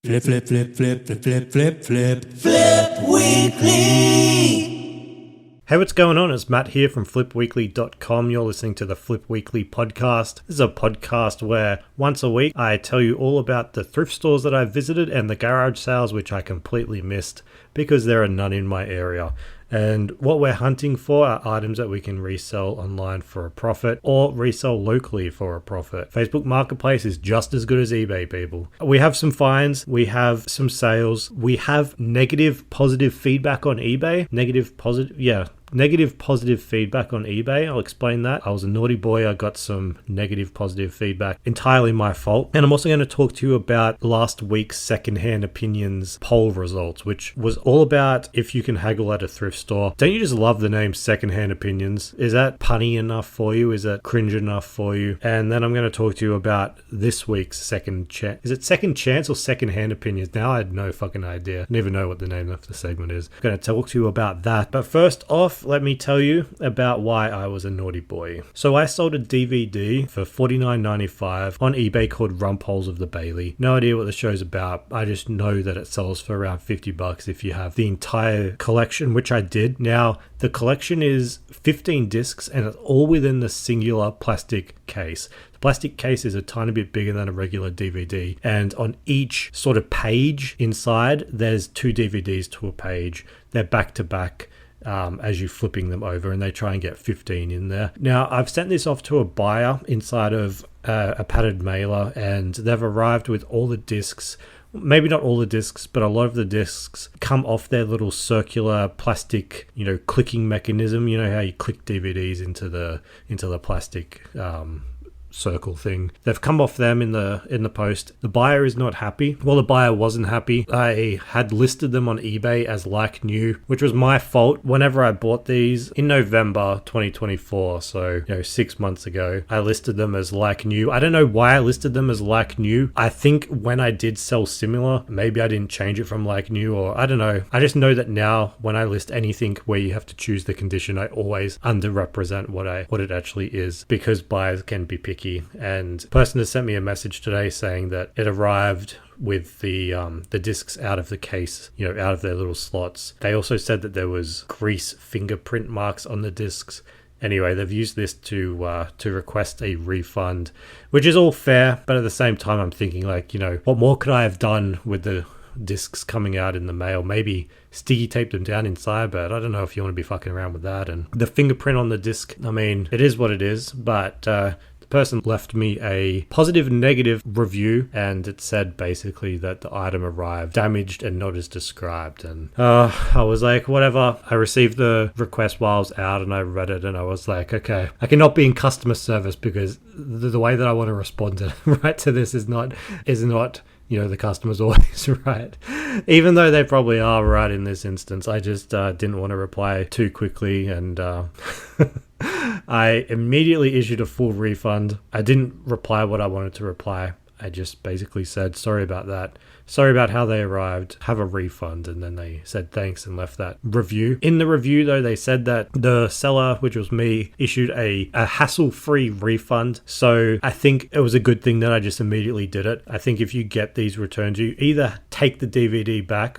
Flip, flip, flip, flip, flip, flip, flip, flip, Flip Weekly. Hey, what's going on? It's Matt here from flipweekly.com. You're listening to the Flip Weekly podcast. This is a podcast where once a week I tell you all about the thrift stores that I've visited and the garage sales which I completely missed because there are none in my area. And what we're hunting for are items that we can resell online for a profit or resell locally for a profit. Facebook Marketplace is just as good as eBay, people. We have some finds, we have some sales, we have negative positive feedback on eBay. Negative positive feedback on eBay. I'll explain that. I was a naughty boy. I got some negative positive feedback. Entirely my fault. And I'm also going to talk to you about last week's secondhand opinions poll results, which was all about if you can haggle at a thrift store. Don't you just love the name secondhand opinions? Is that punny enough for you? Is that cringe enough for you? And then I'm going to talk to you about this week's second chance. Is it second chance or secondhand opinions? Now I had no fucking idea. I don't even know what the name of the segment is. I'm going to talk to you about that. But first off, let me tell you about why I was a naughty boy. So I sold a DVD for $49.95 on eBay called Rumpholes of the Bailey. No idea what the show's about. I just know that it sells for around $50 if you have the entire collection, which I did. Now, the collection is 15 discs and it's all within the singular plastic case. The plastic case is a tiny bit bigger than a regular DVD, and on each sort of page inside, there's 2 DVDs to a page. They're back to back. As you're flipping them over, and they try and get 15 in there. Now, I've sent this off to a buyer inside of a padded mailer, and they've arrived with all the discs. Maybe not all the discs, but a lot of the discs come off their little circular plastic, clicking mechanism. You know how you click DVDs into the plastic circle thing. They've come off them in the post. The buyer is not happy. Well, the buyer wasn't happy. I had listed them on eBay as like new, which was my fault. Whenever I bought these in November 2024, so 6 months ago, I listed them as like new. I don't know why I listed them as like new. I think when I did sell similar, maybe I didn't change it from like new, or I don't know. I just know that now when I list anything where you have to choose the condition, I always underrepresent what it actually is, because buyers can be picky. And the person has sent me a message today saying that it arrived with the discs out of the case, out of their little slots. They also said that there was grease fingerprint marks on the discs. Anyway, they've used this to request a refund, which is all fair. But at the same time, I'm thinking what more could I have done with the discs coming out in the mail? Maybe sticky tape them down inside, but I don't know if you want to be fucking around with that. And the fingerprint on the disc, I mean, it is what it is, but person left me a positive and negative review, and it said basically that the item arrived damaged and not as described. And I was like, whatever. I received the request while I was out, and I read it, and I was like, okay, I cannot be in customer service because the way that I want to respond to this is not the customer's always right. Even though they probably are right in this instance, I just didn't want to reply too quickly, and I immediately issued a full refund. I didn't reply what I wanted to reply. I just basically said, sorry about that. Sorry about how they arrived. Have a refund. And then they said thanks and left that review. In the review, though, they said that the seller, which was me, issued a hassle-free refund. So I think it was a good thing that I just immediately did it. I think if you get these returns, you either take the DVD back,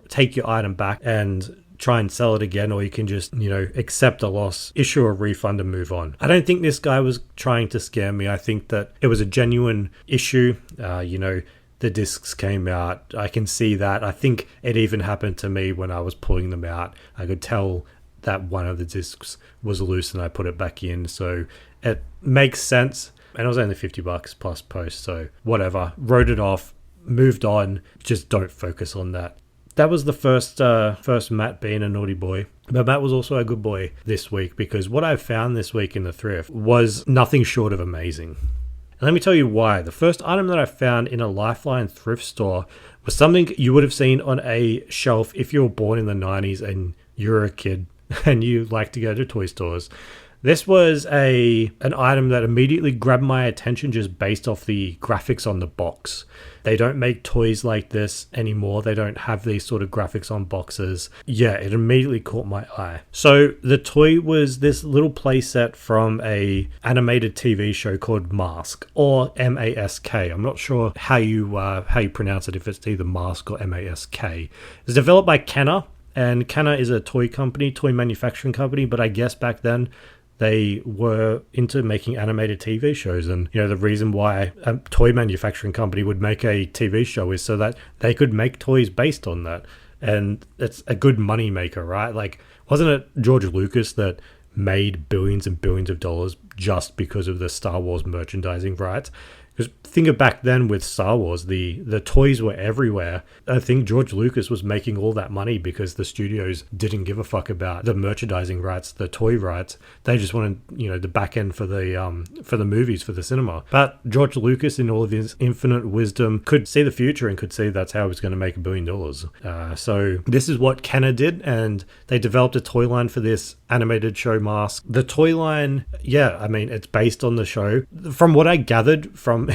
take your item back and try and sell it again, or you can just, accept a loss, issue a refund and move on. I don't think this guy was trying to scam me. I think that it was a genuine issue. The discs came out. I can see that. I think it even happened to me when I was pulling them out. I could tell that one of the discs was loose and I put it back in. So it makes sense. And it was only $50 plus post. So whatever. Wrote it off, moved on. Just don't focus on that. That was the first Matt being a naughty boy. But Matt was also a good boy this week, because what I found this week in the thrift was nothing short of amazing. And let me tell you why. The first item that I found in a Lifeline thrift store was something you would have seen on a shelf if you were born in the 90s and you're a kid and you like to go to toy stores. This was an item that immediately grabbed my attention just based off the graphics on the box. They don't make toys like this anymore. They don't have these sort of graphics on boxes. Yeah, it immediately caught my eye. So the toy was this little playset from a animated TV show called Mask, or M-A-S-K. I'm not sure how you pronounce it, if it's either Mask or M-A-S-K. It's developed by Kenner, and Kenner is a toy manufacturing company, but I guess back then they were into making animated TV shows. And, the reason why a toy manufacturing company would make a TV show is so that they could make toys based on that. And it's a good money maker, right? Like, wasn't it George Lucas that made billions and billions of dollars just because of the Star Wars merchandising rights? Because think of back then with Star Wars, the toys were everywhere. I think George Lucas was making all that money because the studios didn't give a fuck about the merchandising rights, the toy rights. They just wanted, the back end for the movies, for the cinema. But George Lucas, in all of his infinite wisdom, could see the future and could see that's how he was going to make $1 billion. So this is what Kenner did, and they developed a toy line for this animated show Mask. The toy line, it's based on the show. From what I gathered from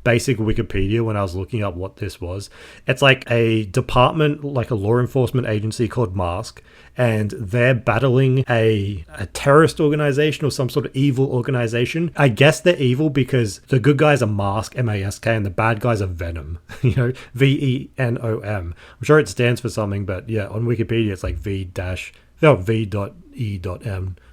basic Wikipedia when I was looking up what this was, it's like a department, like a law enforcement agency called Mask, and they're battling a terrorist organization or some sort of evil organization. I guess they're evil because the good guys are Mask, M-A-S-K, and the bad guys are Venom, V-E-N-O-M. I'm sure it stands for something, but yeah, on Wikipedia it's like V.E.M,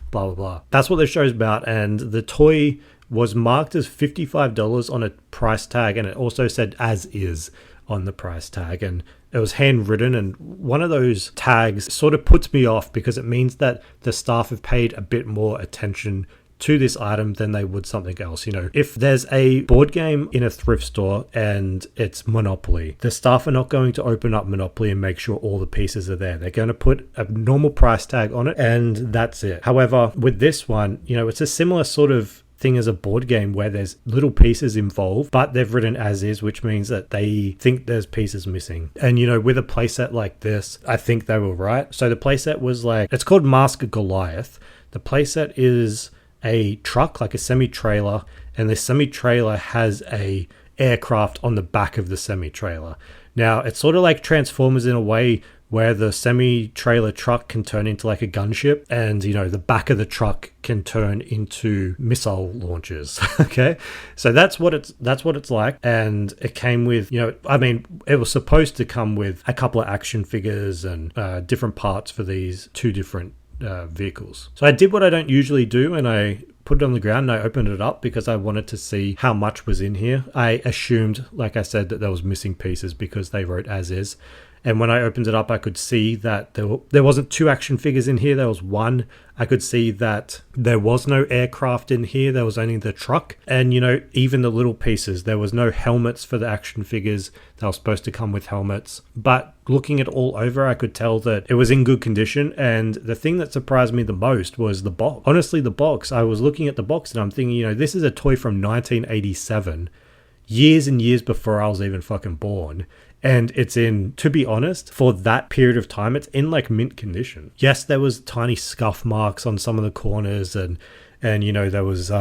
blah, blah, blah. That's what the show's about, and the toy was marked as $55 on a price tag, and it also said as is on the price tag, and it was handwritten. And one of those tags sort of puts me off because it means that the staff have paid a bit more attention to this item than they would something else. If there's a board game in a thrift store and it's Monopoly, the staff are not going to open up Monopoly and make sure all the pieces are there. They're going to put a normal price tag on it, and that's it. However, with this one, it's a similar sort of thing as a board game where there's little pieces involved, but they've written as is, which means that they think there's pieces missing. And with a playset like this, I think they were right. So the playset was it's called Mask Goliath. The playset is a truck, like a semi-trailer, and the semi-trailer has a aircraft on the back of the semi-trailer. Now, it's sort of like Transformers in a way, where the semi-trailer truck can turn into like a gunship, and the back of the truck can turn into missile launchers. Okay, so that's what it's like. And it came with, it was supposed to come with a couple of action figures and different parts for these two different vehicles. So I did what I don't usually do, and I put it on the ground and I opened it up because I wanted to see how much was in here. I assumed, like I said, that there was missing pieces because they wrote as is. And when I opened it up, I could see that there wasn't two action figures in here. There was one. I could see that there was no aircraft in here. There was only the truck. And, even the little pieces, there was no helmets for the action figures. They were supposed to come with helmets. But looking it all over, I could tell that it was in good condition. And the thing that surprised me the most was the box. Honestly, the box. I was looking at the box and I'm thinking, this is a toy from 1987. Years and years before I was even fucking born. And it's in, to be honest, for that period of time, it's in like mint condition. Yes, there was tiny scuff marks on some of the corners and there was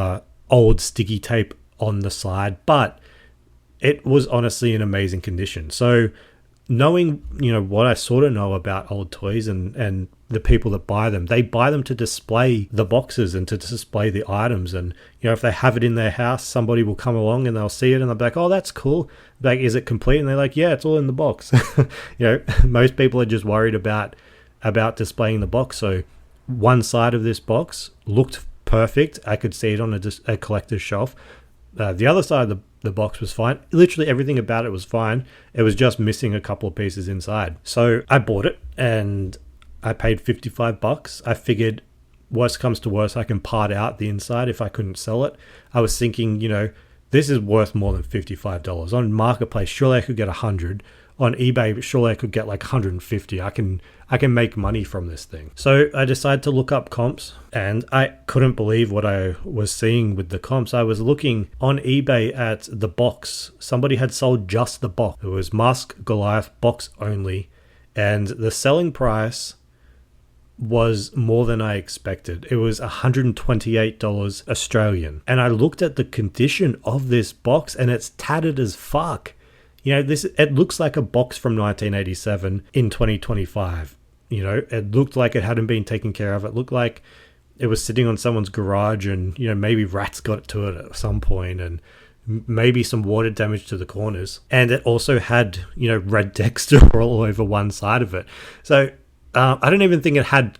old sticky tape on the side, but it was honestly in amazing condition. So knowing, what I sort of know about old toys and the people that buy them, they buy them to display the boxes and to display the items. And, if they have it in their house, somebody will come along and they'll see it and they'll be like, oh, that's cool. Like, is it complete? And they're like, yeah, it's all in the box. Most people are just worried about displaying the box. So one side of this box looked perfect. I could see it on a collector's shelf. The other side of the box was fine. Literally everything about it was fine. It was just missing a couple of pieces inside. So I bought it and I paid $55. I figured, worst comes to worst, I can part out the inside if I couldn't sell it. I was thinking, this is worth more than $55. On Marketplace, surely I could get 100. On eBay, surely I could get like 150. I can make money from this thing. So I decided to look up comps, and I couldn't believe what I was seeing with the comps. I was looking on eBay at the box. Somebody had sold just the box. It was Mask Goliath box only, and the selling price was more than I expected. It was $128 Australian. And I looked at the condition of this box and it's tattered as fuck. It looks like a box from 1987 in 2025. It looked like it hadn't been taken care of. It looked like it was sitting on someone's garage and, maybe rats got to it at some point and maybe some water damage to the corners. And it also had, red texture all over one side of it. So I don't even think it had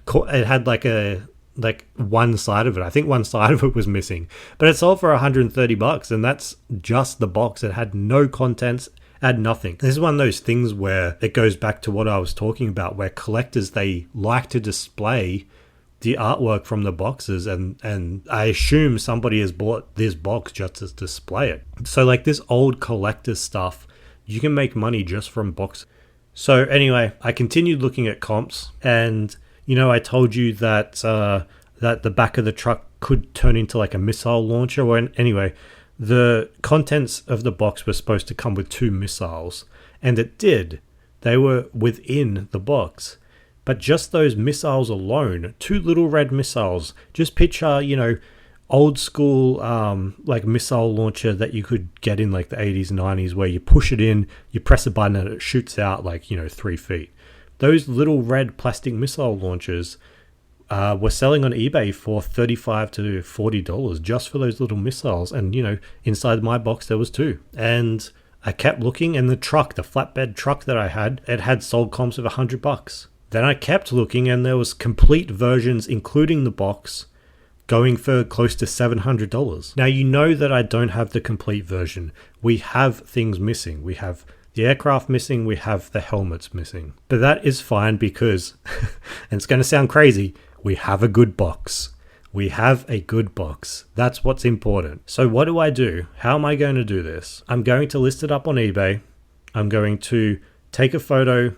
like one side of it. I think one side of it was missing. But it sold for $130 and that's just the box. It had no contents. Had nothing. This is one of those things where it goes back to what I was talking about, where collectors, they like to display the artwork from the boxes, and I assume somebody has bought this box just to display it. So like this old collector stuff, you can make money just from boxes. So anyway, I continued looking at comps, and I told you that that the back of the truck could turn into like a missile launcher. Anyway, the contents of the box were supposed to come with 2 missiles, and it did. They were within the box. But just those missiles alone, 2 little red missiles, just picture, old school like missile launcher that you could get in like the 80s, 90s, where you push it in, you press a button and it shoots out like, 3 feet. Those little red plastic missile launchers were selling on eBay for $35 to $40 just for those little missiles. And, inside my box there was 2. And I kept looking, and the flatbed truck that I had, it had sold comps of $100. Then I kept looking, and there was complete versions, including the box, going for close to $700. Now, that I don't have the complete version. We have things missing. We have the aircraft missing. We have the helmets missing. But that is fine because, and it's going to sound crazy, we have a good box. We have a good box. That's what's important. So what do I do? How am I going to do this? I'm going to list it up on eBay. I'm going to take a photo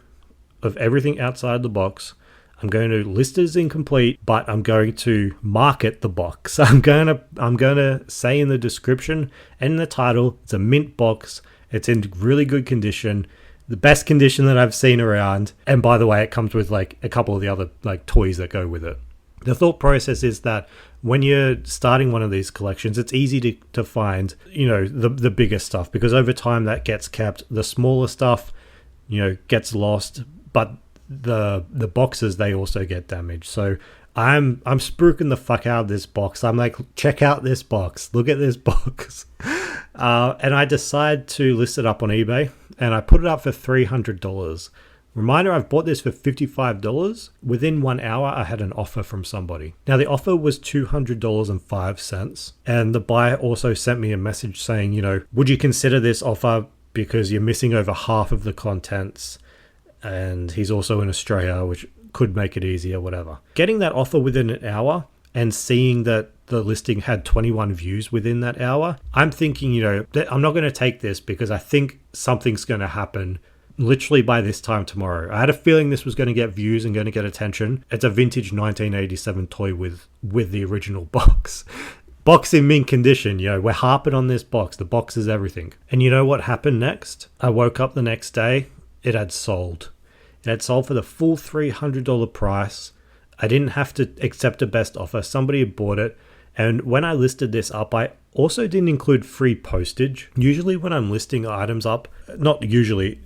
of everything outside the box. I'm going to list it as incomplete, but I'm going to market the box. I'm going to say in the description and in the title, it's a mint box. It's in really good condition, the best condition that I've seen around. And by the way, it comes with like a couple of the other like toys that go with it. The thought process is that when you're starting one of these collections, it's easy to find, the bigger stuff, because over time that gets kept. The smaller stuff, gets lost. But the boxes, they also get damaged. So I'm spruiking the fuck out of this box. I'm like, check out this box. Look at this box. And I decide to list it up on eBay, and I put it up for $300. Reminder, I've bought this for $55. Within 1 hour, I had an offer from somebody. Now, the offer was $200.05. And the buyer also sent me a message saying, would you consider this offer because you're missing over half of the contents? And he's also in Australia, which could make it easier, whatever. Getting that offer within an hour and seeing that the listing had 21 views within that hour, I'm thinking, I'm not going to take this because I think something's going to happen literally by this time tomorrow. I had a feeling this was going to get views and going to get attention. It's a vintage 1987 toy with the original box. Box in mint condition, we're harping on this box. The box is everything. And you know what happened next? I woke up the next day. It had sold. It had sold for the full $300 price. I didn't have to accept a best offer. Somebody had bought it. And when I listed this up, I also didn't include free postage. Usually when I'm listing items up, not usually,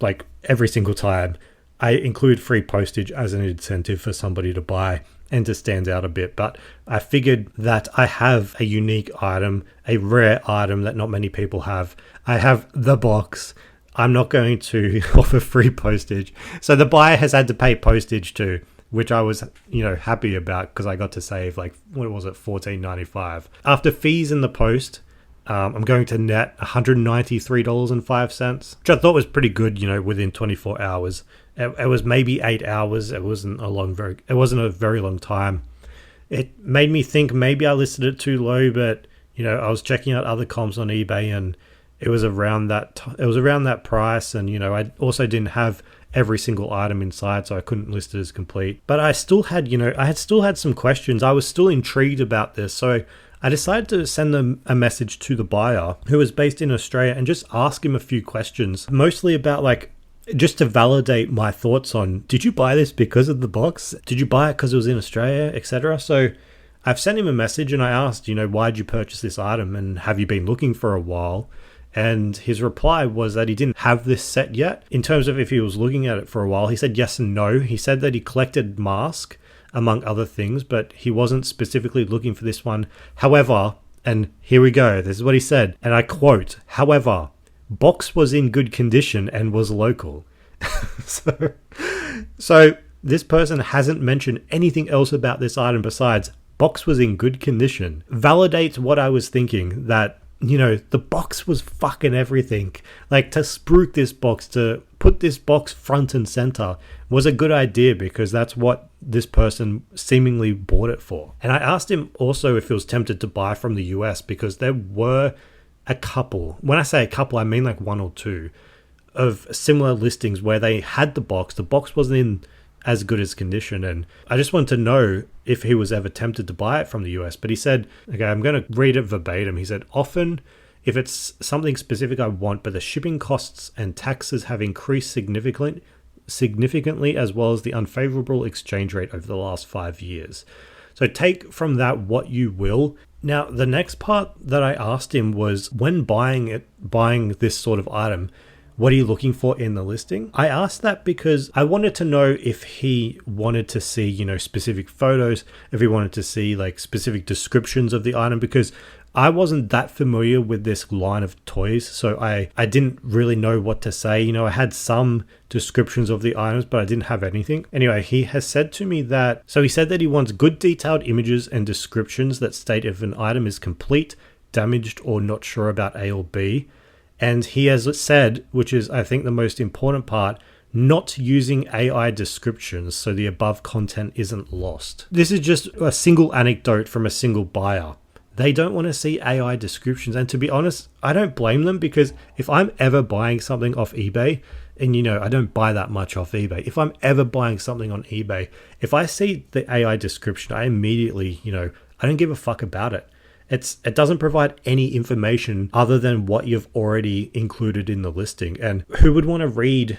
like every single time, I include free postage as an incentive for somebody to buy and to stand out a bit. But I figured that I have a unique item, a rare item that not many people have. I have the box. I'm not going to offer free postage. So the buyer has had to pay postage too, which I was, happy about because I got to save like, what was it, $14.95. After fees in the post, I'm going to net $193.05, which I thought was pretty good, within 24 hours. It was maybe 8 hours. It wasn't a very long time. It made me think maybe I listed it too low, but I was checking out other comps on eBay and it was around that price, and I also didn't have every single item inside, so I couldn't list it as complete. But I still had, some questions. I was still intrigued about this, so I decided to send them a message to the buyer, who was based in Australia, and just ask him a few questions, mostly about like just to validate my thoughts on, did you buy this because of the box? Did you buy it because it was in Australia, etc.? So I've sent him a message and I asked, why did you purchase this item and have you been looking for a while? And his reply was that he didn't have this set yet. In terms of if he was looking at it for a while, he said yes and no. He said that he collected masks, among other things, but he wasn't specifically looking for this one. However, and here we go, this is what he said, and I quote, however, box was in good condition and was local. So this person hasn't mentioned anything else about this item besides box was in good condition. Validates what I was thinking, that the box was fucking everything. Like, to spruik this box, to put this box front and center was a good idea because that's what this person seemingly bought it for. And I asked him also if he was tempted to buy from the US because there were a couple, when I say a couple, I mean like one or two, of similar listings where they had the box wasn't in as good as condition, and I just wanted to know if he was ever tempted to buy it from the US. But he said, okay, I'm going to read it verbatim. He said, often if it's something specific I want, but the shipping costs and taxes have increased significantly, as well as the unfavorable exchange rate over the last 5 years. So take from that what you will. Now, the next part that I asked him was, when buying this sort of item, what are you looking for in the listing? I asked that because I wanted to know if he wanted to see, specific photos, if he wanted to see like specific descriptions of the item, because I wasn't that familiar with this line of toys. So I didn't really know what to say. I had some descriptions of the items, but I didn't have anything. Anyway, he has said to me that, so he said that he wants good detailed images and descriptions that state if an item is complete, damaged, or not sure about A or B. And he has said, which is I think the most important part, not using AI descriptions so the above content isn't lost. This is just a single anecdote from a single buyer. They don't want to see AI descriptions. And to be honest, I don't blame them, because if I'm ever buying something off eBay, and I don't buy that much off eBay. If I'm ever buying something on eBay, if I see the AI description, I immediately, I don't give a fuck about it. It doesn't provide any information other than what you've already included in the listing. And who would want to read,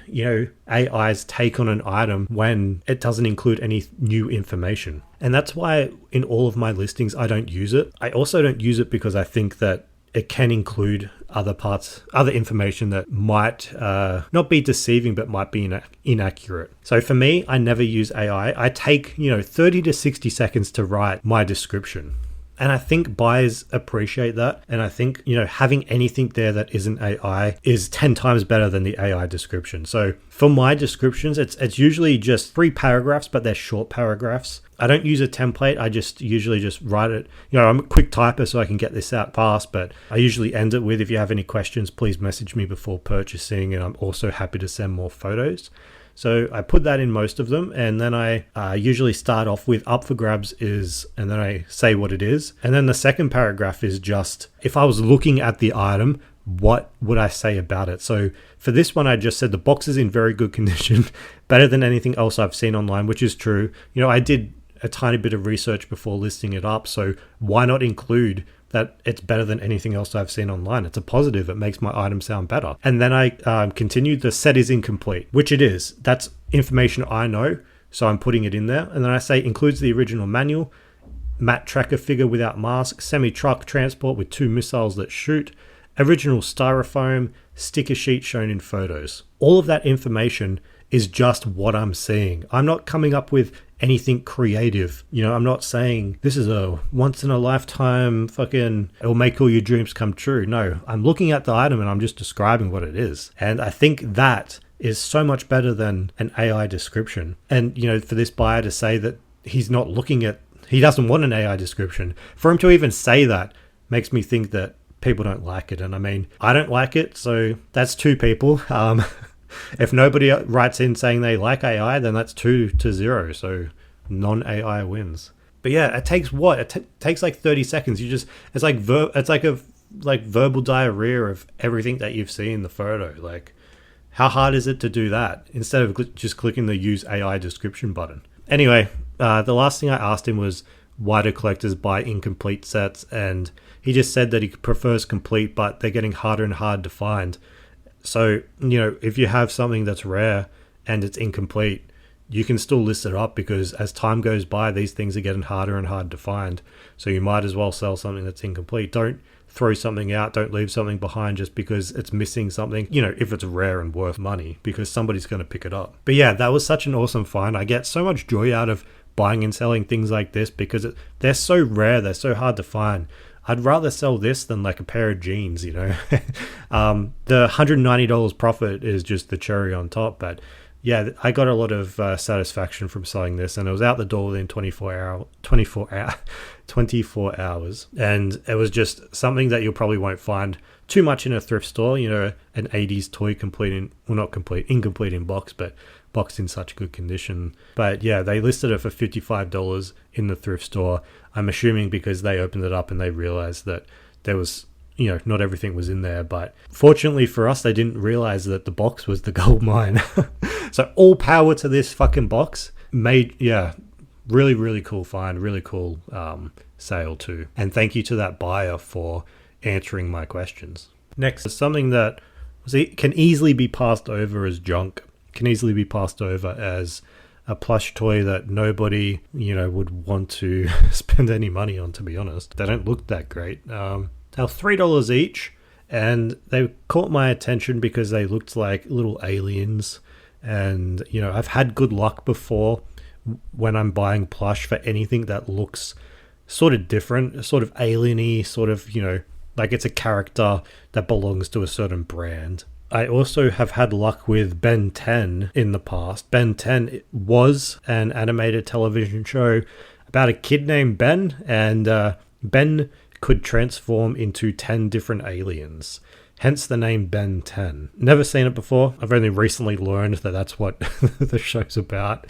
AI's take on an item when it doesn't include any new information? And that's why in all of my listings, I don't use it. I also don't use it because I think that it can include other information that might not be deceiving, but might be inaccurate. So for me, I never use AI. I take, 30 to 60 seconds to write my description. And I think buyers appreciate that. And I think, having anything there that isn't AI is 10 times better than the AI description. So for my descriptions, it's usually just 3 paragraphs, but they're short paragraphs. I don't use a template. I usually just write it. I'm a quick typer, so I can get this out fast, but I usually end it with, if you have any questions, please message me before purchasing. And I'm also happy to send more photos. So I put that in most of them, and then I usually start off with up for grabs is, and then I say what it is. And then the second paragraph is just, if I was looking at the item, what would I say about it? So for this one, I just said the box is in very good condition, better than anything else I've seen online, which is true. I did a tiny bit of research before listing it up, so why not include that it's better than anything else I've seen online? It's a positive. It makes my item sound better. And then I continued, the set is incomplete, which it is. That's information I know, so I'm putting it in there. And then I say includes the original manual, matte tracker figure without mask, semi-truck transport with 2 missiles that shoot, original styrofoam, sticker sheet shown in photos. All of that information is just what I'm seeing. I'm not coming up with anything creative. I'm not saying this is a once in a lifetime fucking, it'll make all your dreams come true. No, I'm looking at the item and I'm just describing what it is. And I think that is so much better than an AI description. And, for this buyer to say that he doesn't want an AI description, for him to even say that makes me think that people don't like it. And I mean, I don't like it. So that's 2 people. If nobody writes in saying they like AI, then that's 2-0. So non-AI wins. But yeah, it takes what? It takes like 30 seconds. It's like a verbal diarrhea of everything that you've seen in the photo. Like, how hard is it to do that instead of just clicking the use AI description button? Anyway, the last thing I asked him was, why do collectors buy incomplete sets? And he just said that he prefers complete, but they're getting harder and harder to find. So, if you have something that's rare and it's incomplete, you can still list it up, because as time goes by, these things are getting harder and harder to find. So you might as well sell something that's incomplete. Don't throw something out. Don't leave something behind just because it's missing something, if it's rare and worth money, because somebody's going to pick it up. But yeah, that was such an awesome find. I get so much joy out of buying and selling things like this because they're so rare. They're so hard to find. I'd rather sell this than like a pair of jeans, The $190 profit is just the cherry on top. But yeah, I got a lot of satisfaction from selling this, and it was out the door within 24 hours. And it was just something that you probably won't find too much in a thrift store, an 80's toy incomplete in box, but boxed in such good condition. But yeah, they listed it for $55 in the thrift store. I'm assuming because they opened it up and they realized that there was, not everything was in there. But fortunately for us, they didn't realize that the box was the gold mine. So all power to this fucking box. Really, really cool find, really cool sale too. And thank you to that buyer for answering my questions. Next is something that can easily be passed over as junk, can easily be passed over as a plush toy that nobody, would want to spend any money on, to be honest. They don't look that great. They're $3 each, and they caught my attention because they looked like little aliens. And, I've had good luck before when I'm buying plush for anything that looks sort of different, sort of alien-y, sort of, like it's a character that belongs to a certain brand. I also have had luck with Ben 10 in the past. Ben 10 was an animated television show about a kid named Ben, and Ben could transform into 10 different aliens. Hence the name Ben 10. Never seen it before. I've only recently learned that that's what the show's about.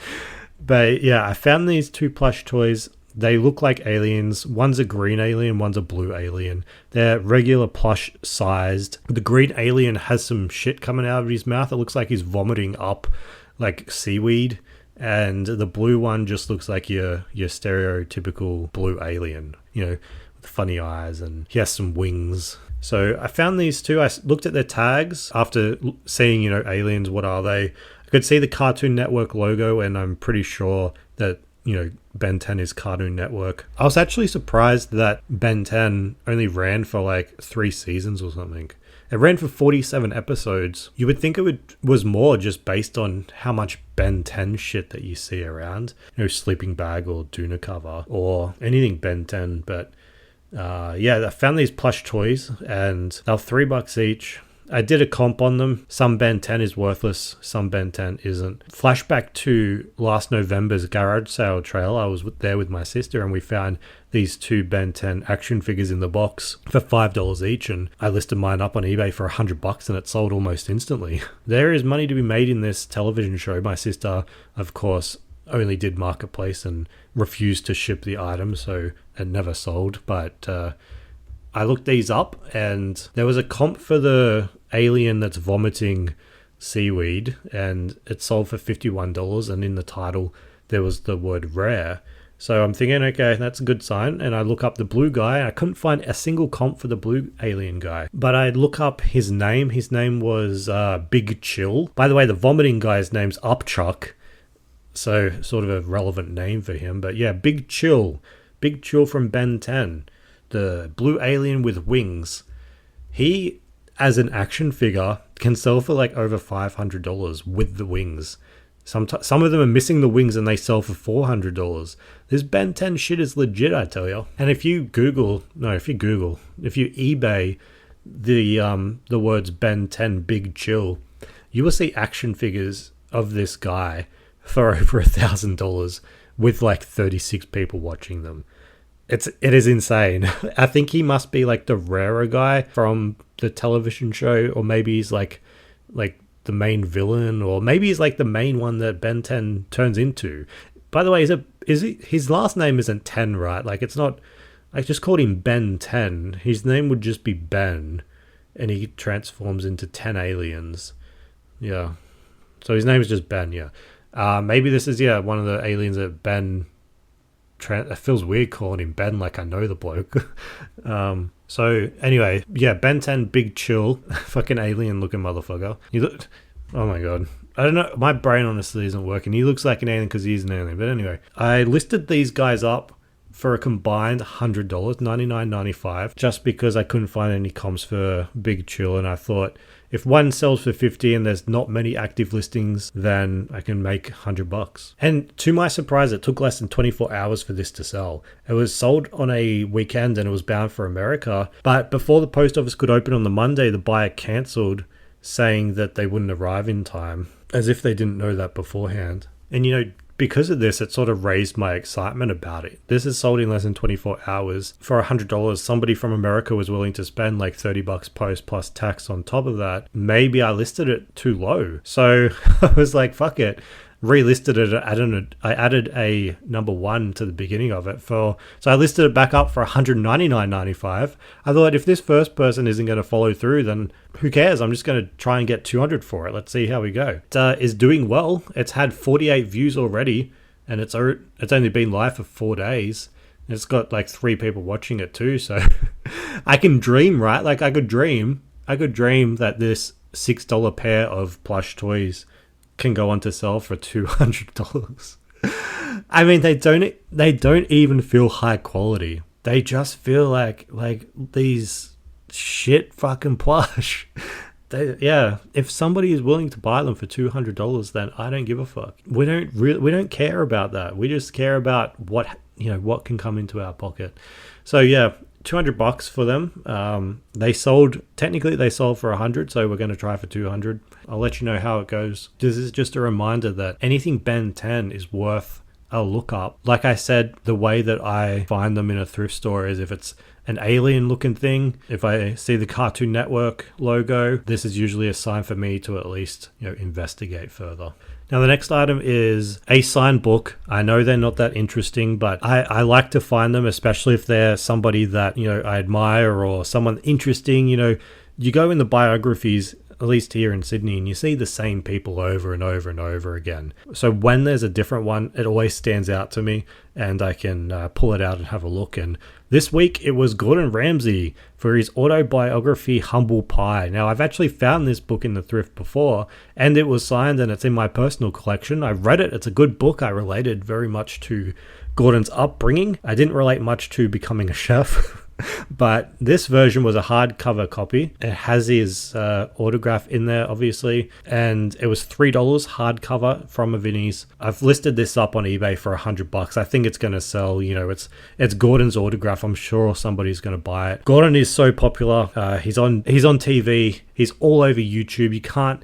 But yeah, I found these two plush toys. They look like aliens. One's a green alien, one's a blue alien. They're regular plush sized. The green alien has some shit coming out of his mouth. It looks like he's vomiting up like seaweed. And the blue one just looks like your stereotypical blue alien, with funny eyes, and he has some wings. So I found these two. I looked at their tags after seeing, aliens, what are they? I could see the Cartoon Network logo, and I'm pretty sure that, Ben 10 is Cartoon Network. I was actually surprised that Ben 10 only ran for like 3 seasons or something. It ran for 47 episodes. You would think was more just based on how much Ben 10 shit that you see around. Sleeping Bag or Duna cover or anything Ben 10. But I found these plush toys and they're $3 each. I did a comp on them. Some Ben 10 is worthless, some Ben 10 isn't. Flashback to last November's garage sale trail. I was there with my sister and we found these two Ben 10 action figures in the box for $5 each, and I listed mine up on eBay for $100 and it sold almost instantly. There is money to be made in this television show. My sister, of course, only did marketplace and refused to ship the item, so it never sold. But I looked these up and there was a comp for the alien that's vomiting seaweed and it sold for $51, and in the title there was the word rare. So I'm thinking, okay, that's a good sign. And I look up the blue guy and I couldn't find a single comp for the blue alien guy, but I look up his name. His name was Big Chill. By the way, the vomiting guy's name's Upchuck, so sort of a relevant name for him. But yeah, Big Chill from Ben 10, the blue alien with wings. He, as an action figure, can sell for like over $500 with the wings. Some of them are missing the wings and they sell for $400. This Ben 10 shit is legit, I tell you. And if you eBay the words Ben 10 Big Chill, you will see action figures of this guy for over $1,000 with like 36 people watching them. It is insane. I think he must be like the rarer guy from the television show, or maybe he's like the main villain, or maybe he's like the main one that Ben 10 turns into. By the way, his last name isn't 10, right? Like, it's not. I just called him Ben 10. His name would just be Ben, and he transforms into 10 aliens. Yeah. So his name is just Ben. Yeah. Maybe this is one of the aliens that Ben it feels weird calling him Ben like I know the bloke. So anyway, yeah, Ben 10, big chill, fucking alien looking motherfucker. You look, oh my god. I don't know, my brain honestly isn't working. He looks like an alien because he's an alien. But anyway, I listed these guys up for a combined $100, $99.95, just because I couldn't find any comps for Big Chill, and I thought if one sells for 50 and there's not many active listings, then I can make $100. And to my surprise, it took less than 24 hours for this to sell. It was sold on a weekend and it was bound for America, but before the post office could open on the Monday, the buyer cancelled, saying that they wouldn't arrive in time, as if they didn't know that beforehand. And you know, because of this, it sort of raised my excitement about it. This is sold in less than 24 hours. For $100, somebody from America was willing to spend like $30 post plus tax on top of that. Maybe I listed it too low. So I was like, fuck it. Relisted it. I added a number 1 to the beginning of it. So I listed it back up for $199.95. I thought if this first person isn't going to follow through, then who cares? I'm just going to try and get $200 for it. Let's see how we go. It is doing well. It's had 48 views already, and it's only been live for 4 days. It's got like 3 people watching it too. So I can dream, right? Like I could dream that this $6 pair of plush toys can go on to sell for $200. I mean, they don't even feel high quality. They just feel like these shit fucking plush. If somebody is willing to buy them for $200, then I don't give a fuck. We don't care about that. We just care about what can come into our pocket. So yeah, $200 for them. They sold for $100, so we're going to try for $200. I'll let you know how it goes. This is just a reminder that anything Ben 10 is worth a look up. Like I said, the way that I find them in a thrift store is if it's an alien looking thing. If I see the Cartoon Network logo, this is usually a sign for me to at least investigate further. Now, the next item is a signed book. I know they're not that interesting, but I like to find them, especially if they're somebody that, I admire or someone interesting. You go in the biographies, at least here in Sydney, and you see the same people over and over and over again. So when there's a different one, it always stands out to me, and I can pull it out and have a look. And this week, it was Gordon Ramsay for his autobiography, Humble Pie. Now, I've actually found this book in the thrift before, and it was signed, and it's in my personal collection. I've read it. It's a good book. I related very much to Gordon's upbringing. I didn't relate much to becoming a chef. But this version was a hardcover copy. It has his autograph in there, obviously, and it was $3 hardcover from a Vinnie's. I've listed this up on eBay for $100. I think it's going to sell. It's Gordon's autograph. I'm sure somebody's going to buy it. Gordon is so popular. He's on TV. He's all over YouTube. You can't,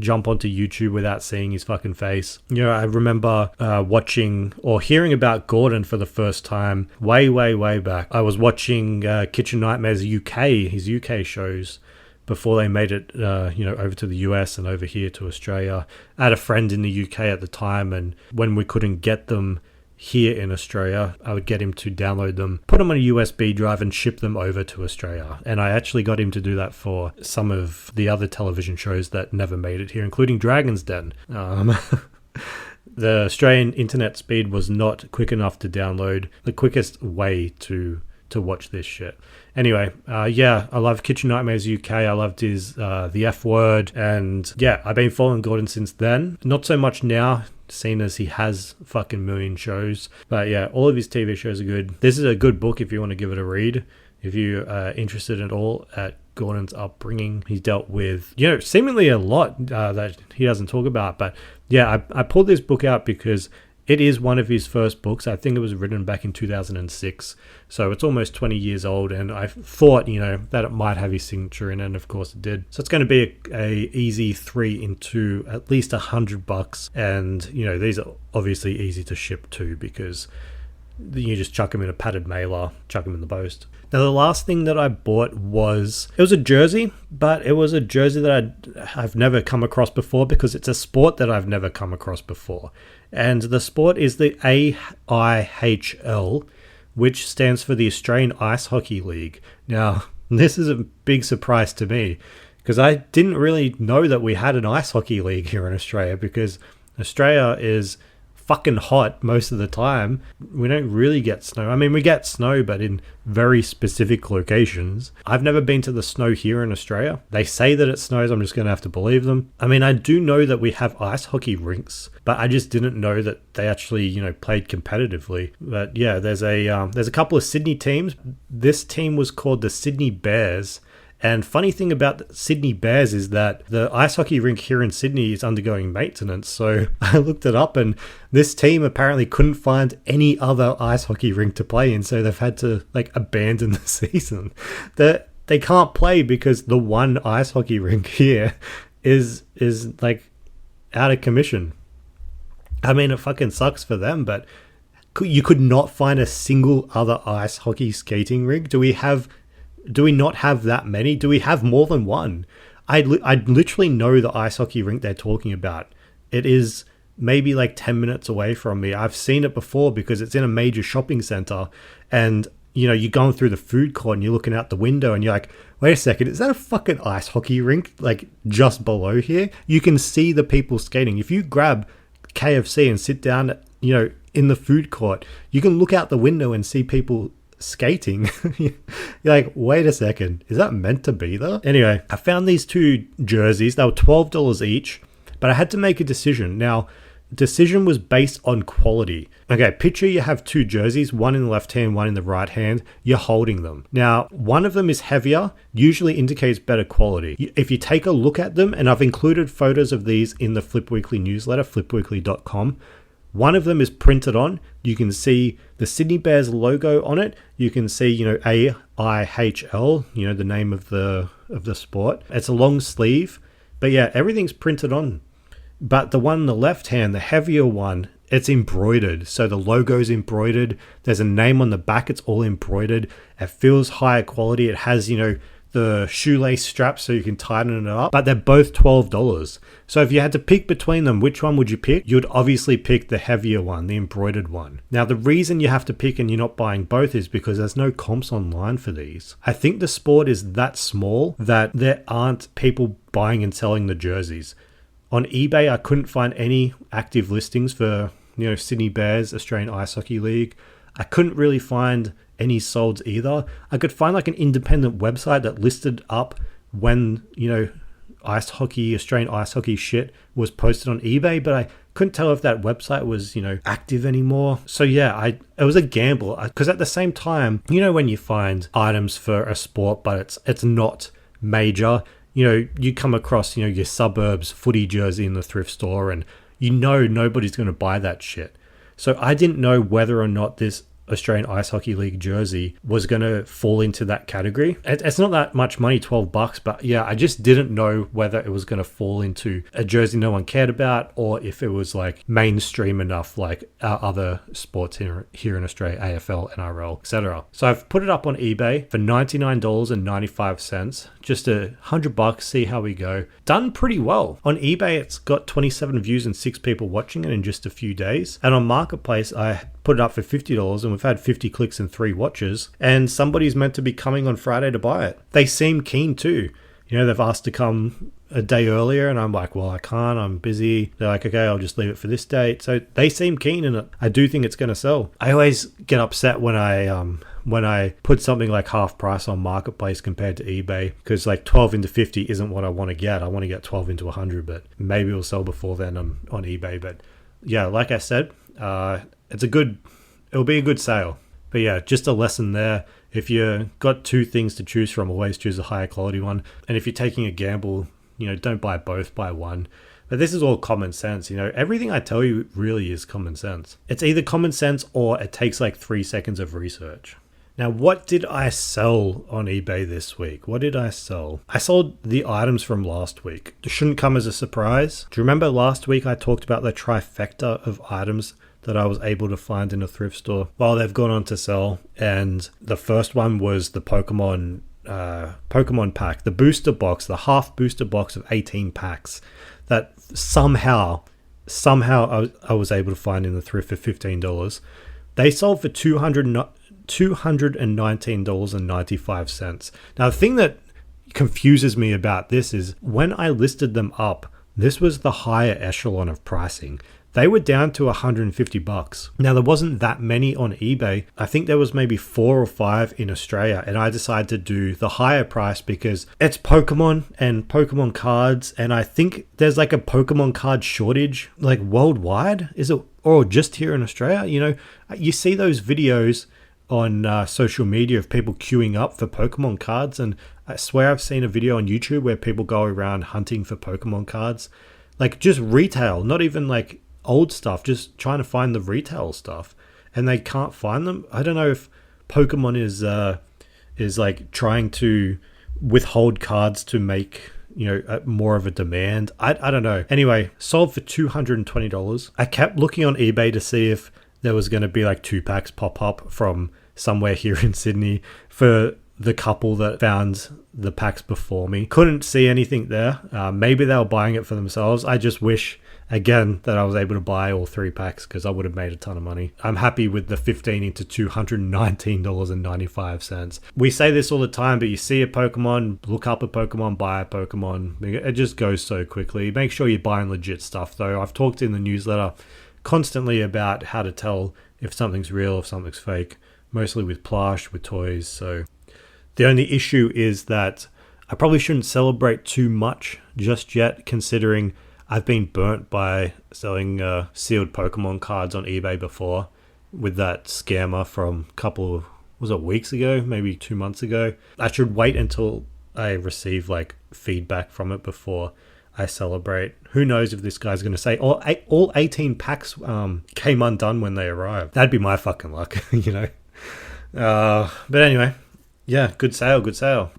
jump onto YouTube without seeing his fucking face. I remember watching or hearing about Gordon for the first time way, way, way back. I was watching Kitchen Nightmares UK, his UK shows, before they made it, over to the US and over here to Australia. I had a friend in the UK at the time, and when we couldn't get them here in Australia, I would get him to download them, put them on a USB drive and ship them over to Australia. And I actually got him to do that for some of the other television shows that never made it here, including Dragon's Den. The Australian internet speed was not quick enough to download the quickest way to watch this shit. Anyway, I love Kitchen Nightmares UK. I loved his The F Word, and yeah, I've been following Gordon since then. Not so much now, seen as he has fucking million shows. But yeah, all of his TV shows are good. This is a good book if you want to give it a read. If you are interested at all at Gordon's upbringing, he's dealt with, seemingly a lot that he doesn't talk about. But yeah, I pulled this book out because it is one of his first books. I think it was written back in 2006. So it's almost 20 years old. And I thought, that it might have his signature in it. And of course it did. So it's going to be a easy 3 into at least $100. And, these are obviously easy to ship too, because you just chuck them in a padded mailer, chuck them in the post. Now, the last thing that I bought it was a jersey, but it was a jersey that I've never come across before, because it's a sport that I've never come across before. And the sport is the AIHL, which stands for the Australian Ice Hockey League. Now, this is a big surprise to me, because I didn't really know that we had an ice hockey league here in Australia, because Australia is fucking hot most of the time. We don't really get snow. I mean, we get snow, but in very specific locations. I've never been to the snow here in Australia. They say that it snows. I'm just going to have to believe them. I mean, I do know that we have ice hockey rinks, but I just didn't know that they actually, played competitively. But yeah, there's a couple of Sydney teams. This team was called the Sydney Bears. And funny thing about the Sydney Bears is that the ice hockey rink here in Sydney is undergoing maintenance. So I looked it up, and this team apparently couldn't find any other ice hockey rink to play in. So they've had to abandon the season. They can't play because the one ice hockey rink here is out of commission. I mean, it fucking sucks for them, but you could not find a single other ice hockey skating rink. Do we not have that many? Do we have more than one? I literally know the ice hockey rink they're talking about. It is maybe 10 minutes away from me. I've seen it before because it's in a major shopping center, and you're going through the food court and you're looking out the window and you're like, wait a second, is that a fucking ice hockey rink just below here? You can see the people skating. If you grab KFC and sit down in the food court, you can look out the window and see people skating. You're like, wait a second, is that meant to be there? Anyway, I found these two jerseys. They were $12 each, but I had to make a decision. Now, decision was based on quality. Okay, picture you have two jerseys, one in the left hand, one in the right hand. You're holding them. Now, one of them is heavier, usually indicates better quality. If you take a look at them, and I've included photos of these in the Flip Weekly newsletter, flipweekly.com. One of them is printed on. You can see the Sydney Bears logo on it. You can see, AIHL, the name of the sport. It's a long sleeve, but yeah, everything's printed on. But the one on the left hand, the heavier one, it's embroidered. So the logo's embroidered. There's a name on the back. It's all embroidered. It feels higher quality. It has, the shoelace straps so you can tighten it up, but they're both $12. So if you had to pick between them, which one would you pick? You'd obviously pick the heavier one, the embroidered one. Now, the reason you have to pick and you're not buying both is because there's no comps online for these. I think the sport is that small that there aren't people buying and selling the jerseys. On eBay, I couldn't find any active listings for, Sydney Bears, Australian Ice Hockey League. I couldn't really find any solds either. I could find an independent website that listed up when, Australian ice hockey shit was posted on eBay, but I couldn't tell if that website was, active anymore. So yeah, it was a gamble, because at the same time, when you find items for a sport, but it's not major, you come across, your suburbs footy jersey in the thrift store, and nobody's going to buy that shit. So I didn't know whether or not this Australian Ice Hockey League jersey was going to fall into that category. It's not that much money, $12, but yeah, I just didn't know whether it was going to fall into a jersey no one cared about, or if it was mainstream enough like our other sports here in Australia, AFL, NRL, etc. So I've put it up on eBay for $99.95, just $100, see how we go. Done pretty well. On eBay, it's got 27 views and 6 people watching it in just a few days. And on Marketplace, I put it up for $50 and we've had 50 clicks and 3 watches, and somebody's meant to be coming on Friday to buy it. They seem keen too. They've asked to come a day earlier, and I'm like, well, I can't, I'm busy. They're like, okay, I'll just leave it for this date. So they seem keen, and I do think it's going to sell. I always get upset when I put something half price on Marketplace compared to eBay, because 12 into 50 isn't what I want to get. I want to get 12 into 100, but maybe it'll sell before then on eBay. But yeah, like I said, it'll be a good sale. But yeah, just a lesson there. If you got 2 things to choose from, always choose a higher quality one. And if you're taking a gamble, don't buy both, buy one. But this is all common sense. Everything I tell you really is common sense. It's either common sense or it takes 3 seconds of research. Now, what did I sell on eBay this week? What did I sell? I sold the items from last week. It shouldn't come as a surprise. Do you remember last week I talked about the trifecta of items that I was able to find in a thrift store? Well, they've gone on to sell, and the first one was the Pokemon pack, the booster box, the half booster box of 18 packs that somehow I was able to find in the thrift for $15. They sold for $219.95. Now, the thing that confuses me about this is when I listed them up, This was the higher echelon of pricing. They were down to $150. Now, there wasn't that many on eBay. I think there was maybe 4 or 5 in Australia, and I decided to do the higher price because it's Pokemon and Pokemon cards, and I think there's like a Pokemon card shortage like worldwide. Is it, or just here in Australia? You know, you see those videos on social media of people queuing up for Pokemon cards, and I swear I've seen a video on YouTube where people go around hunting for Pokemon cards, like just retail, not even like old stuff, just trying to find the retail stuff, and they can't find them. I don't know if Pokemon is like trying to withhold cards to make, you know, more of a demand. I don't know. Anyway, sold for $220. I kept looking on eBay to see if there was going to be like 2 packs pop up from somewhere here in Sydney for the couple that found the packs before me. Couldn't see anything there. Maybe they were buying it for themselves. I just wish, again, that I was able to buy all 3 packs because I would have made a ton of money. I'm happy with the 15 into $219.95. We say this all the time, but you see a Pokemon, look up a Pokemon, buy a Pokemon. It just goes so quickly. Make sure you're buying legit stuff, though. I've talked in the newsletter constantly about how to tell if something's real, if something's fake, mostly with plush, with toys. So the only issue is that I probably shouldn't celebrate too much just yet, considering I've been burnt by selling sealed Pokemon cards on eBay before with that scammer from a couple, was it weeks ago, maybe 2 months ago. I should wait until I receive like feedback from it before I celebrate. Who knows if this guy's going to say all 18 packs came undone when they arrived. That'd be my fucking luck, you know. But anyway, yeah, good sale.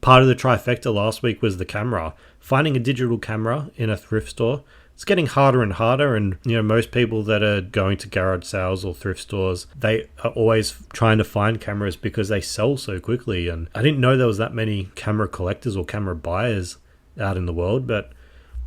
Part of the trifecta last week was the camera. Finding a digital camera in a thrift store, it's getting harder and harder, and you know, most people that are going to garage sales or thrift stores, they are always trying to find cameras because they sell so quickly. And I didn't know there was that many camera collectors or camera buyers out in the world, but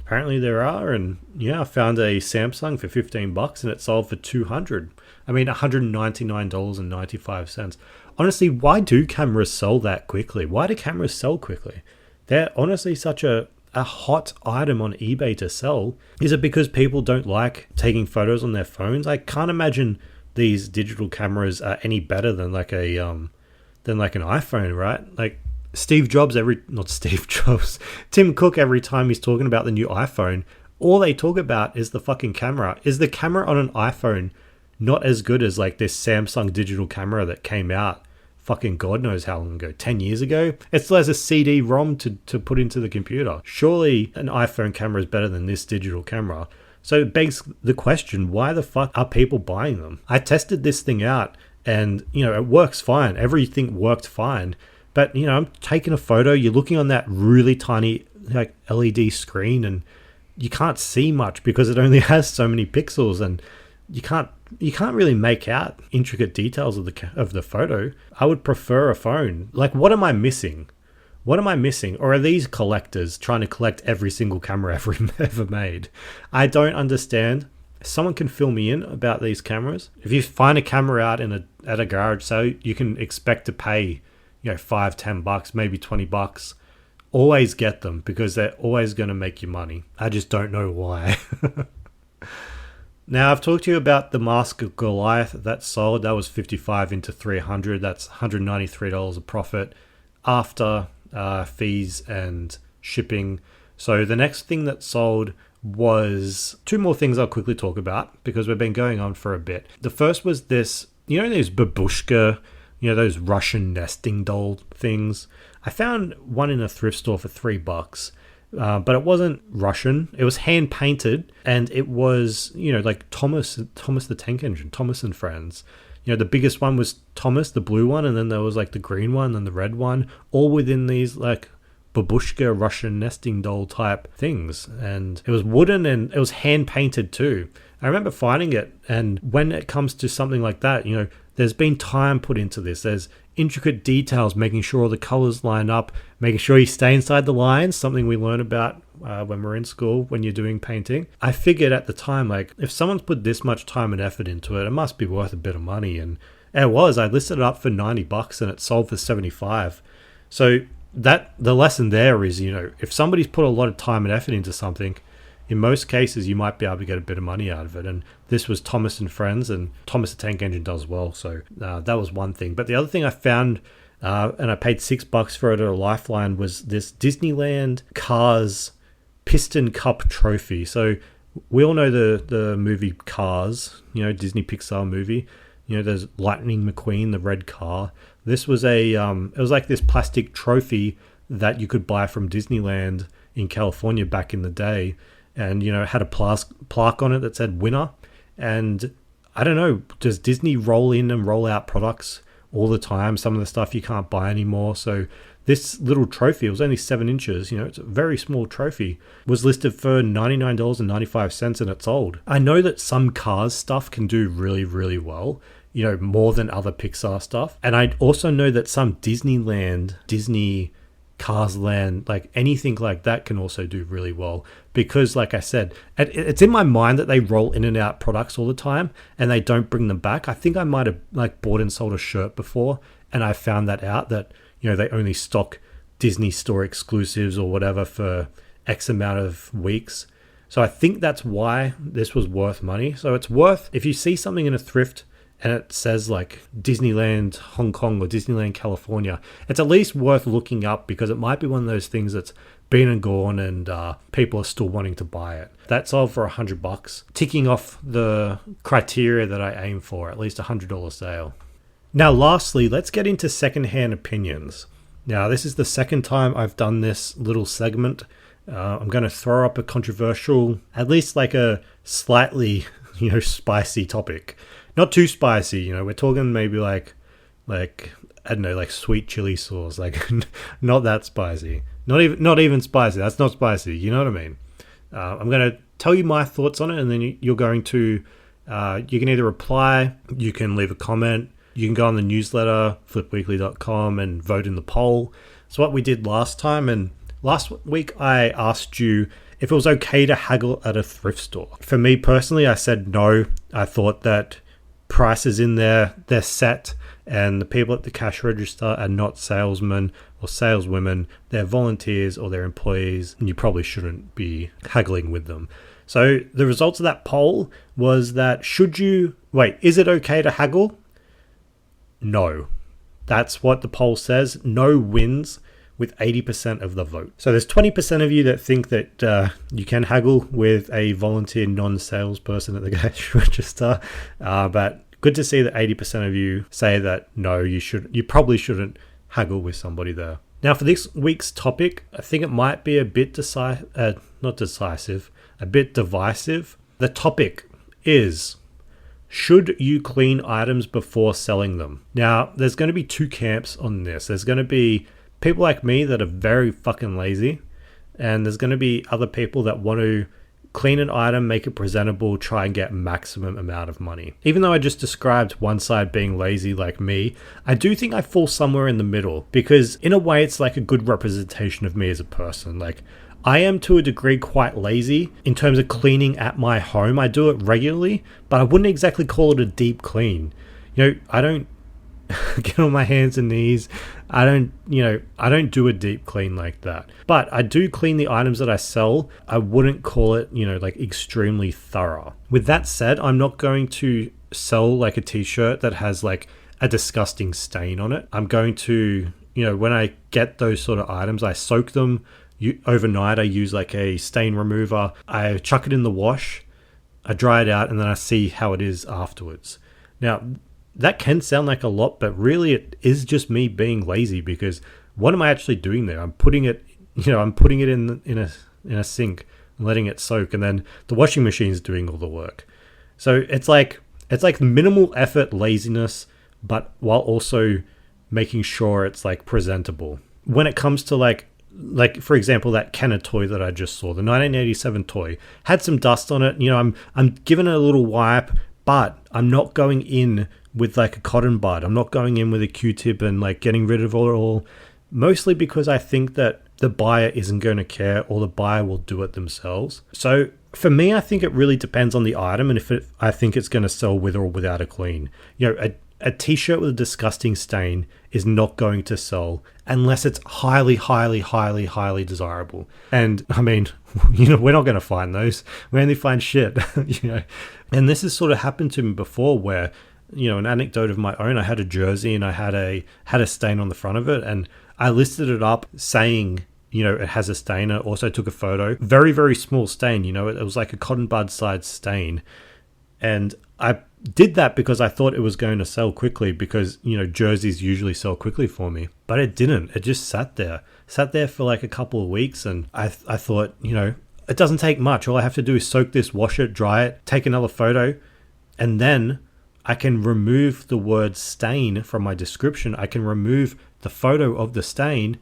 apparently there are. And yeah, I found a Samsung for $15 and it sold for $200. I mean, $199.95. Honestly, why do cameras sell that quickly? Why do cameras sell quickly? They're honestly such a hot item on eBay to sell. Is it because people don't like taking photos on their phones? I can't imagine these digital cameras are any better than like an iPhone, right? Like Tim Cook, every time he's talking about the new iPhone, all they talk about is the fucking camera. Is the camera on an iPhone not as good as like this Samsung digital camera that came out fucking God knows how long ago, 10 years ago? It still has a CD-ROM to put into the computer. Surely an iPhone camera is better than this digital camera. So it begs the question, why the fuck are people buying them? I tested this thing out and, you know, it works fine. Everything worked fine. But, you know, I'm taking a photo, you're looking on that really tiny like LED screen and you can't see much because it only has so many pixels, and you can't really make out intricate details of the photo. I would prefer a phone. Like, what am I missing? Or are these collectors trying to collect every single camera ever made? I don't understand. Someone can fill me in about these cameras. If you find a camera out at a garage sale, you can expect to pay, you know, $5-10, maybe $20. Always get them because they're always going to make you money. I just don't know why. Now, I've talked to you about the Mask of Goliath that sold. That was 55 into 300. That's $193 a profit after fees and shipping. So the next thing that sold was 2 more things I'll quickly talk about because we've been going on for a bit. The first was this, you know, those babushka, you know, those Russian nesting doll things. I found one in a thrift store for $3. But it wasn't Russian. It was hand painted, and it was, you know, like Thomas the Tank Engine, Thomas and Friends. You know, the biggest one was Thomas, the blue one, and then there was like the green one and the red one, all within these like babushka Russian nesting doll type things. And it was wooden and it was hand painted too. I remember finding it, and when it comes to something like that, you know, there's been time put into this. There's intricate details, making sure all the colors line up, making sure you stay inside the lines, something we learn about when we're in school, when you're doing painting. I figured at the time, like, if someone's put this much time and effort into it, it must be worth a bit of money. And it was. I listed it up for $90 and it sold for $75. So that the lesson there is, you know, if somebody's put a lot of time and effort into something, in most cases you might be able to get a bit of money out of it. And this was Thomas and Friends, and Thomas the Tank Engine does well. So that was one thing. But the other thing I found, and I paid $6 for it at a Lifeline, was this Disneyland Cars Piston Cup trophy. So we all know the movie Cars, Disney Pixar movie. There's Lightning McQueen, the red car. This was it was like this plastic trophy that you could buy from Disneyland in California back in the day. And, it had a plaque on it that said winner. And I don't know, does Disney roll in and roll out products all the time? Some of the stuff you can't buy anymore. So this little trophy, it was only 7 inches, it's a very small trophy, was listed for $99.95 and it sold. I know that some Cars stuff can do really, really well, more than other Pixar stuff. And I also know that some Disney Cars Land, like anything like that can also do really well. Because like I said, it's in my mind that they roll in and out products all the time and they don't bring them back. I think I might have bought and sold a shirt before and I found that out that they only stock Disney store exclusives or whatever for X amount of weeks. So I think that's why this was worth money. So it's worth, if you see something in a thrift and it says like Disneyland Hong Kong or Disneyland California, it's at least worth looking up because it might be one of those things that's been and gone and people are still wanting to buy it. That sold for $100, ticking off the criteria that I aim for, at least $100 sale. Now, lastly, let's get into secondhand opinions. Now, this is the second time I've done this little segment. I'm going to throw up a controversial, at least like a slightly, spicy topic. Not too spicy, we're talking maybe like I don't know, like sweet chili sauce, like not that spicy. Not even spicy. That's not spicy. You know what I mean? I'm going to tell you my thoughts on it, and then you're going to, you can either reply, you can leave a comment, you can go on the newsletter, flipweekly.com, and vote in the poll. It's what we did last time. And last week I asked you if it was okay to haggle at a thrift store. For me personally, I said no. I thought that prices in there, they're set, and the people at the cash register are not salesmen or saleswomen. They're volunteers or they're employees, and you probably shouldn't be haggling with them. So the results of that poll was that is it okay to haggle? No. That's what the poll says. No wins with 80% of the vote. So there's 20% of you that think that you can haggle with a volunteer non-salesperson at the cash register. But good to see that 80% of you say that no, you probably shouldn't haggle with somebody there. Now for this week's topic, I think it might be a bit a bit divisive. The topic is, should you clean items before selling them? Now, there's going to be two camps on this. There's going to be people like me that are very fucking lazy, and there's going to be other people that want to clean an item, make it presentable, try and get maximum amount of money. Even though I just described one side being lazy like me, I do think I fall somewhere in the middle, because in a way it's like a good representation of me as a person. Like, I am to a degree quite lazy in terms of cleaning at my home. I do it regularly, but I wouldn't exactly call it a deep clean. I don't get on my hands and knees. I don't do a deep clean like that. But I do clean the items that I sell. I wouldn't call it, like extremely thorough. With that said, I'm not going to sell like a t-shirt that has like a disgusting stain on it. I'm going to, when I get those sort of items, I soak them overnight. I use like a stain remover. I chuck it in the wash. I dry it out, and then I see how it is afterwards. Now, that can sound like a lot, but really it is just me being lazy, because what am I actually doing there? I'm putting it in a sink and letting it soak, and then the washing machine is doing all the work. So it's like minimal effort laziness, but while also making sure it's like presentable. When it comes to like for example, that Kenner toy that I just saw, the 1987 toy, had some dust on it. I'm giving it a little wipe, but I'm not going in with like a cotton bud. I'm not going in with a Q-tip and like getting rid of it all, mostly because I think that the buyer isn't going to care, or the buyer will do it themselves. So for me, I think it really depends on the item, and I think it's going to sell with or without a clean. A t-shirt with a disgusting stain is not going to sell unless it's highly, highly, highly, highly desirable. And I mean, we're not going to find those. We only find shit, And this has sort of happened to me before where, an anecdote of my own, I had a jersey and I had a stain on the front of it, and I listed it up saying, it has a stain. I also took a photo. Very, very small stain, it was like a cotton bud size stain. And I did that because I thought it was going to sell quickly because, jerseys usually sell quickly for me. But it didn't. It just sat there for like a couple of weeks. And I thought, it doesn't take much. All I have to do is soak this, wash it, dry it, take another photo, and then I can remove the word stain from my description. I can remove the photo of the stain,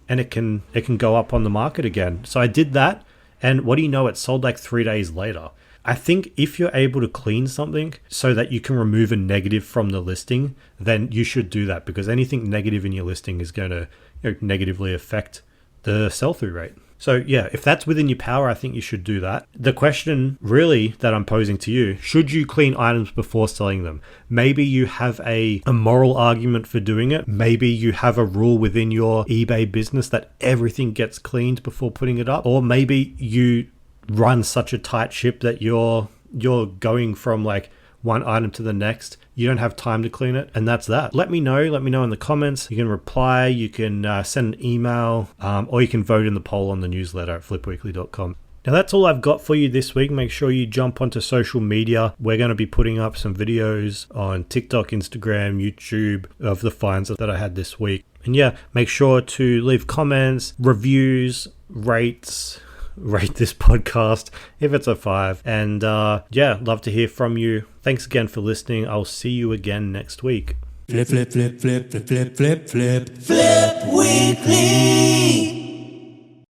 and it can go up on the market again. So I did that, and what do you know? It sold like 3 days later. I think if you're able to clean something so that you can remove a negative from the listing, then you should do that, because anything negative in your listing is going to negatively affect the sell-through rate. So yeah, if that's within your power, I think you should do that. The question really that I'm posing to you, should you clean items before selling them? Maybe you have a moral argument for doing it. Maybe you have a rule within your eBay business that everything gets cleaned before putting it up. Or maybe you run such a tight ship that you're going from like one item to the next. You don't have time to clean it, and that's that. Let me know in the comments. You can reply, you can send an email, or you can vote in the poll on the newsletter at flipweekly.com. Now that's all I've got for you this week. Make sure you jump onto social media. We're going to be putting up some videos on TikTok, Instagram, YouTube of the finds that I had this week. And yeah, make sure to leave comments, reviews, rate this podcast if it's a 5, and love to hear from you. Thanks again for listening. I'll see you again next week. Flip, flip, flip, flip, flip, flip, flip, flip, Flip Weekly.